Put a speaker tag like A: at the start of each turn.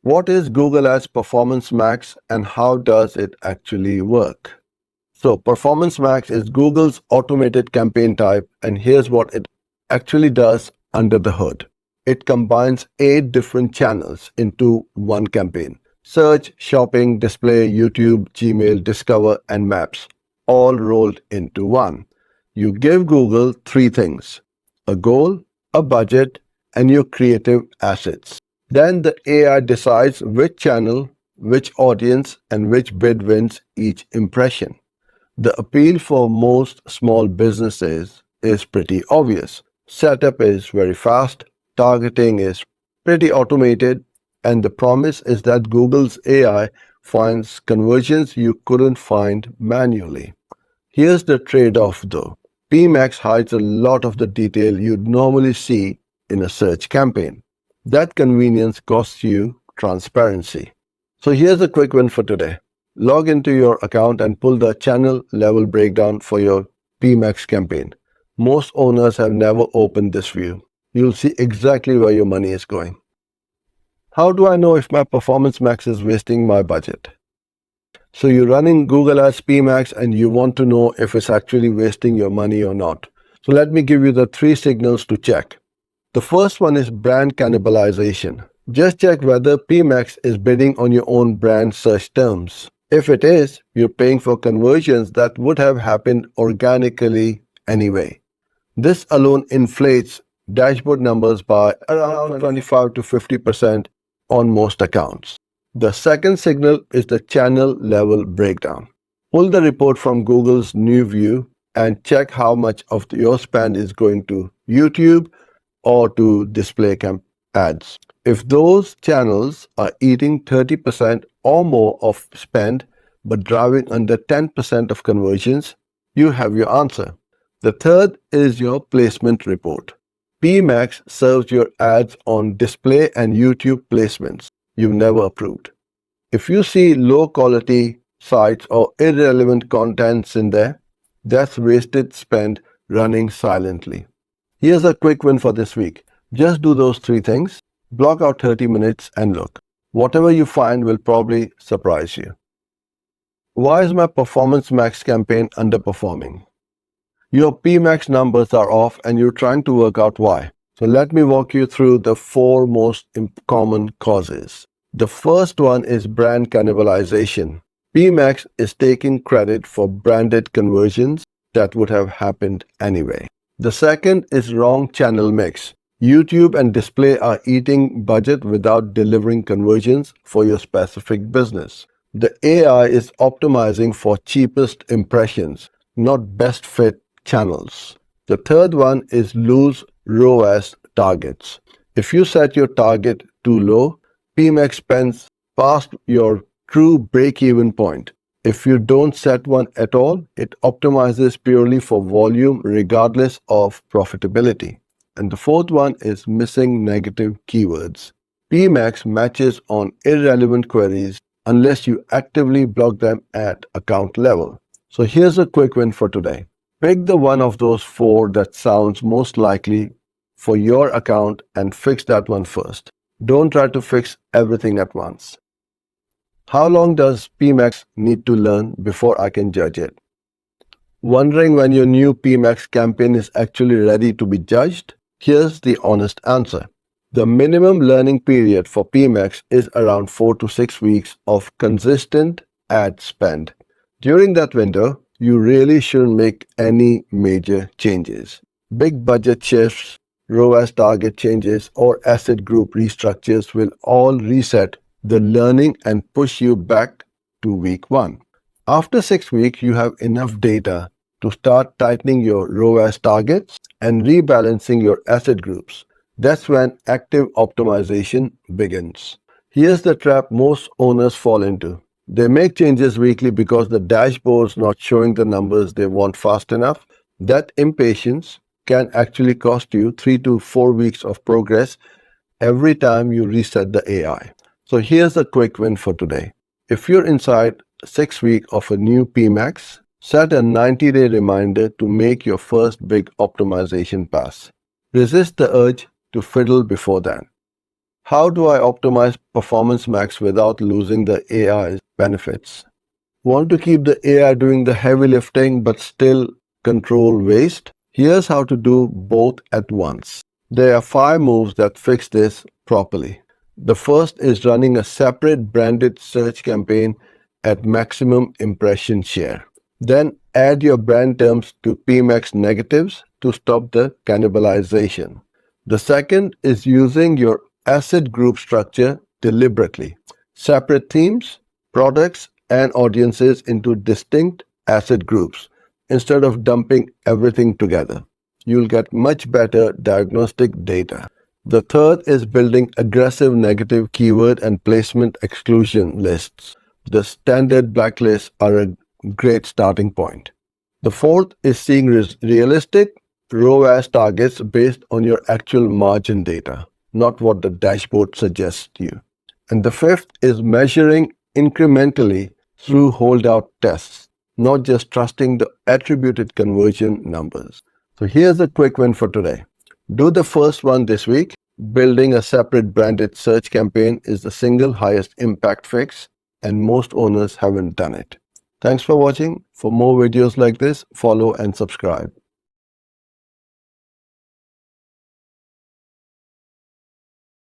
A: What is Google Ads Performance Max and how does it actually work? So, Performance Max is Google's automated campaign type, and here's what it actually does under the hood. It combines 8 different channels into one campaign: search, shopping, display, YouTube, Gmail, Discover, and Maps, all rolled into one. You give Google 3 things: a goal, a budget, and your creative assets. Then the AI decides which channel, which audience, and which bid wins each impression. The appeal for most small businesses is pretty obvious. Setup is very fast, targeting is pretty automated, and the promise is that Google's AI finds conversions you couldn't find manually. Here's the trade-off though. PMax hides a lot of the detail you'd normally see in a search campaign. That convenience costs you transparency. So here's a quick win for today. Log into your account and pull the channel level breakdown for your PMax campaign. Most owners have never opened this view. You'll see exactly where your money is going. How do I know if my Performance Max is wasting my budget? So you're running Google Ads PMax and you want to know if it's actually wasting your money or not. So let me give you the 3 signals to check. The first one is brand cannibalization. Just check whether PMax is bidding on your own brand search terms. If it is, you're paying for conversions that would have happened organically anyway. This alone inflates dashboard numbers by around 25 to 50% on most accounts. The second signal is the channel level breakdown. Pull the report from Google's new view and check how much of your spend is going to YouTube or to display ads. If those channels are eating 30% or more of spend but driving under 10% of conversions, you have your answer. The third is your placement report. PMax serves your ads on display and YouTube placements you've never approved. If you see low quality sites or irrelevant contents in there, that's wasted spend running silently. Here's a quick win for this week. Just do those 3 things. Block out 30 minutes and look. Whatever you find will probably surprise you. Why is my Performance Max campaign underperforming? Your PMax numbers are off and you're trying to work out why. So let me walk you through the 4 most common causes. The first one is brand cannibalization. PMax is taking credit for branded conversions that would have happened anyway. The second is wrong channel mix. YouTube and display are eating budget without delivering conversions for your specific business. The AI is optimizing for cheapest impressions, not best fit channels. The third one is loose ROAS targets. If you set your target too low, PMax spends past your true break-even point. If you don't set one at all, it optimizes purely for volume regardless of profitability. And the fourth one is missing negative keywords. PMax matches on irrelevant queries unless you actively block them at account level. So here's a quick win for today. Pick the one of those 4 that sounds most likely for your account and fix that one first. Don't try to fix everything at once. How long does PMax need to learn before I can judge it? Wondering when your new PMax campaign is actually ready to be judged? Here's the honest answer. The minimum learning period for PMax is around 4 to 6 weeks of consistent ad spend. During that window, you really shouldn't make any major changes. Big budget shifts, ROAS target changes, or asset group restructures will all reset the learning and push you back to week 1. After 6 weeks, you have enough data to start tightening your ROAS targets and rebalancing your asset groups. That's when active optimization begins. Here's the trap most owners fall into. They make changes weekly because the dashboard's not showing the numbers they want fast enough. That impatience can actually cost you 3 to 4 weeks of progress every time you reset the AI. So here's a quick win for today. If you're inside 6 weeks of a new PMax, set a 90-day reminder to make your first big optimization pass. Resist the urge to fiddle before then. How do I optimize Performance Max without losing the AI's benefits? Want to keep the AI doing the heavy lifting but still control waste? Here's how to do both at once. There are 5 moves that fix this properly. The first is running a separate branded search campaign at maximum impression share. Then add your brand terms to PMAX negatives to stop the cannibalization. The second is using your asset group structure deliberately. Separate themes, products, and audiences into distinct asset groups instead of dumping everything together. You'll get much better diagnostic data. The third is building aggressive negative keyword and placement exclusion lists. The standard blacklists are a great starting point. The fourth is seeing realistic ROAS targets based on your actual margin data, not what the dashboard suggests you. And the fifth is measuring incrementally through holdout tests, not just trusting the attributed conversion numbers. So here's a quick win for today. Do the first one this week. Building a separate branded search campaign is the single highest impact fix, and most owners haven't done it. Thanks for watching. For more videos like this, follow and subscribe.